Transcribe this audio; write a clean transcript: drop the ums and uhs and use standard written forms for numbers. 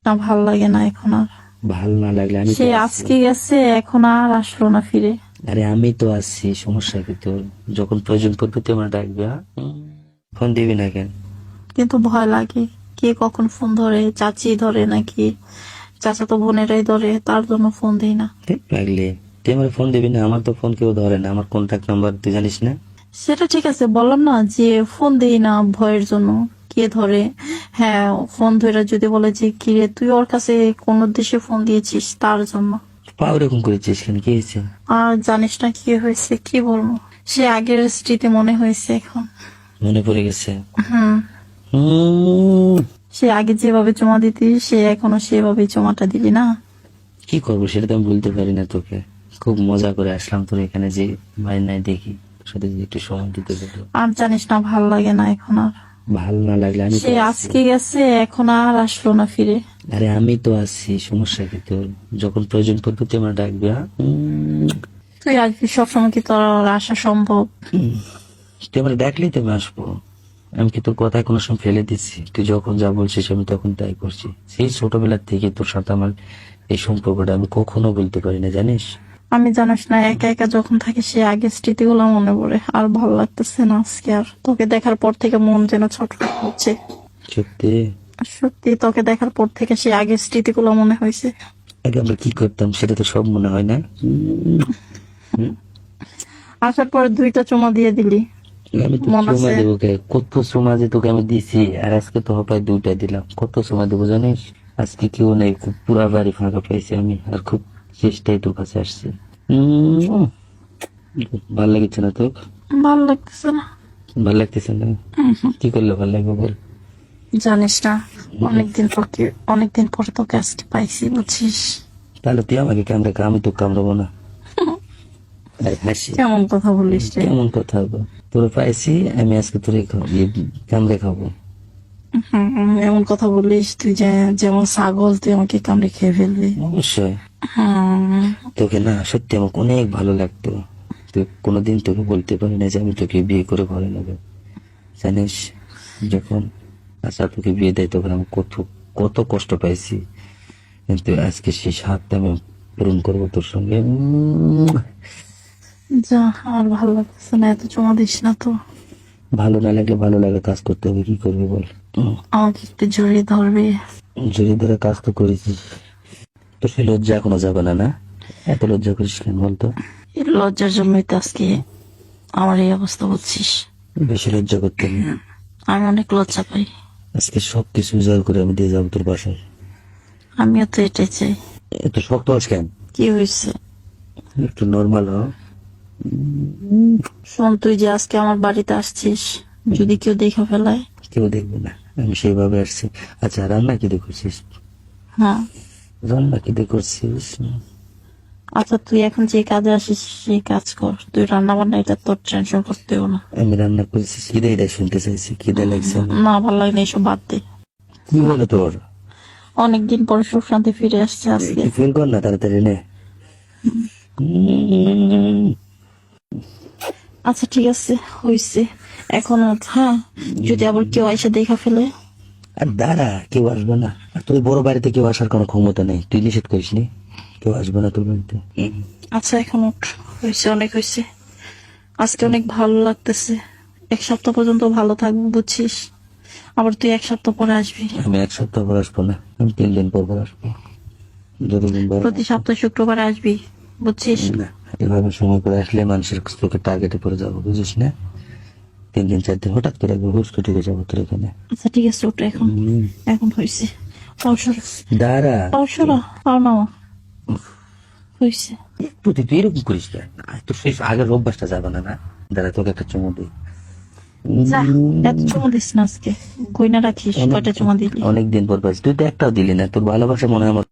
না, ভাল লাগে না এখন আর। ভাল না লাগলে আমি সে তো আছি। আজকে গেছে, এখন আর আসলো না ফিরে। আরে আমি তো আছি, সমস্যা কি তোর? যখন প্রয়োজন পড়বে তুই আমার ডাকবে, হ্যাঁ? ফোন দিবি না কেন? কিন্তু ভয় লাগে, কে কখন ফোন ধরে, চাচি ধরে নাকি চাচা তো বোনেরাই ধরে, তার জন্য ফোন দিই না। লাগলে তুই আমার ফোন দিবি না? আমার তো ফোন কেউ ধরে না, আমার কন্ট্যাক্ট নাম্বার তুই জানিস না? সেটা ঠিক আছে, বললাম না যে ফোন দেই না ভয়ের জন্য। কে ধরে? হ্যাঁ, ফোন ধরে যদি বলে যে কি রে তুই ওর কাছে কোন উদ্দেশ্যে ফোন দিয়েছিস, তার জন্য। পা ওরকম করেছিস কেন? কি হয়েছে? আর জানিস না কি হয়েছে, কি বলবো, সে আগের স্মৃতি মনে হয়েছে এখন। মনে পড়ে গেছে? হুম। হুম, সে আগে যেভাবে জমা দিতি, সে এখনো সেভাবেই জমাটা দিবি না। কি করবো সেটা তো আমি বলতে পারি না তোকে। খুব মজা করে আসলাম তোর এখানে, যে ভাই নাই দেখি তোর সাথে যদি একটু সময় দিতে পারবো। আর জানিস না, ভাল লাগে না এখন আর। ভাল না লাগলে আমি তো সে আছি। আজকে গেছে, এখন আর আসলো না ফিরে। আরে আমি তো আছি, সমস্যা কি তোর? যখন প্রয়োজন পড়বে তুই আমার ডাকবে, হ্যাঁ? তুই আসবি সবসময়, কি তোর আর আসা সম্ভব? তুই আমার ডাকলেই তো আমি আসবো। আমি কি তোর কথায় কোনো সময় ফেলে দিচ্ছি? তুই যখন যা বলছিস আমি তখন তাই করছি। সেই ছোটবেলার থেকে তোর সাথে আমার এই সম্পর্কটা আমি কখনো বলতে পারি না, জানিস? আমি জানিস না, একা একা যখন থাকি সে আগের স্মৃতিগুলো মনে পড়ে, আর ভালো লাগতেছে না আজকে আর। তোকে দেখার পর থেকে মন যেন ছটফট করছে। সত্যি? সত্যি, তোকে দেখার পর থেকে সে আগের স্মৃতিগুলো মনে হয়েছে। আগে আমরা কি করতাম সেটা তো সব মনে হয় না? আসার পরে 2টা চুমা দিয়ে দিলি, আমি তো মন সময় আছে? দেবো কে? কত সময় যে তোকে আমি দিছি, আর আজকে তো প্রায় 2টা দিলাম। কত সময় দেবো জানিস? আজকে কেউ নেই, খুব পুরা বাড়ি ফাঁকা পাইছি আমি, আর খুব চেষ্টায় তোর কাছে আসছি। ভাল লাগছে না তোর? ভালো লাগতেছে না। ভাল লাগতেছে না? কি করলে ভাল লাগবে বল? জানিস না, অনেকদিন পরে তোকে আজকে পাইছি, বুঝছিস? তাহলে তুই আমাকে কামড়ে খা, আমি তো কামড়াবো না। আর হাসি কেমন কথা বলিস রে? কেমন কথা হবে? তোরে পাইছি, আমি আজকে তোরে কামড়ে খাবো। এমন কথা বলিস তুই, যে যেমন ছাগল তুই আমাকে কামড়ে খেয়ে ফেলবি। অবশ্যই। হুম। তোকে না সত্যি আমাকে অনেক ভালো লাগতো। তুই কোনোদিন তোকে বলতে পারি না যে আমি তোকে বিয়ে করে ঘরে নেবো, জানিস? যখন আশা তোকে বিয়ে দেয় তখন আমি কত কত কষ্ট পাইছি, কিন্তু আজকে সেই স্বাদটা আমি পূরণ করবো তোর সঙ্গে। যা, আর ভালো লাগতেছে না, এত জমা দিস না তো। ভালো না লাগলে ভালো লাগে কাজ করতে হবে, কি করবি বল? আমাকে একটু জড়িয়ে ধরবি। যদি ধরে কাজ তো করেছিস, তো সে লজ্জা এখনো যাবে না, না? এত লজ্জা করিস কেন বলতো? এই লজ্জার জন্যই তো আজকে আমার এই অবস্থা, বুঝছিস? বেশি লজ্জা করতে নেই। আমি অনেক লজ্জা পাই। আজকে সবকিছু উজাড় করে আমি দিয়ে যাবো তোর বাসায়। আমিও তো এটাই চাই। এত শক্ত আছ কেন? কি হয়েছে? একটু নর্মাল হ। শোন, তুই যে আজকে আমার বাড়িতে আসছিস, যদি কেউ দেখে ফেলায়? কেউ দেখবে না, আমি সেইভাবে আসছি। আচ্ছা, রান্না কি দিয়ে করছিস? হ্যাঁ। রান্না কি দিয়ে করছিস? আচ্ছা, তুই এখন যে কাজে আসিস সেই কাজ কর, তুই রান্না বান্না এটা তোর টেনশন করতে হবে না। আমি রান্না করেছি, খিদে এটা শুনতে চাইছি, খিদে লাগছে আমার। না, ভালো লাগে না, এসব বাদ দে। কি হলো তোর? অনেকদিন পরে সুখ শান্তি ফিরে আসছে আজকে। একটু ফিল কর না তাড়াতাড়ি নে। আচ্ছা ঠিক আছে, হয়েছে, এখন ওঠ, হ্যাঁ? যদি আবার কেউ এসে দেখা ফেলে? আর দাঁড়া, কেউ আসবে না। আর তোর বড় বাড়িতে কেউ আসার কোনো ক্ষমতা নেই, তুই নিষেধ করিস নি। কেউ আসবে না তোর বাড়িতে। আচ্ছা এখন ওঠ, হয়েছে, অনেক হয়েছে। আজকে অনেক ভালো লাগতেছে। 1 সপ্তাহ পর্যন্ত ভালো থাকবো, বুঝছিস? আবার তুই 1 সপ্তাহ পরে আসবি। আমি 1 সপ্তাহ পর আসবো না, আমি 3 দিন পর পর আসবো। যতদিন পর প্রতি সপ্তাহে শুক্রবারে আসবি, বুঝছিস? না, এভাবে সময় করে আসলে মানুষের চোখে টার্গেটে পড়ে যাবো, বুঝিস না? 3 দিন 4 দিন হঠাৎ করে একবার হুস করে ঢুকে যাবো তোর এখানে। আচ্ছা ঠিক আছে, ওঠ এখন। এখন হয়েছে। পাও সরা, দাঁড়া, পাও সরা, পাও নামা। হয়েছে। তুই তুই এরকম করিস কেন? তোর সেই আগের অভ্যাসটা যাবে না, না? দাঁড়া, তোকে একটা চুমু দিই। যা, এত চুমা দিস না আজকে। কই না রাখিস, কয়টা চুমা দিলি? অনেকদিন পর পাইছি, তুই তো একটাও দিলি না। তোর ভালোবাসা মনে হয় আমার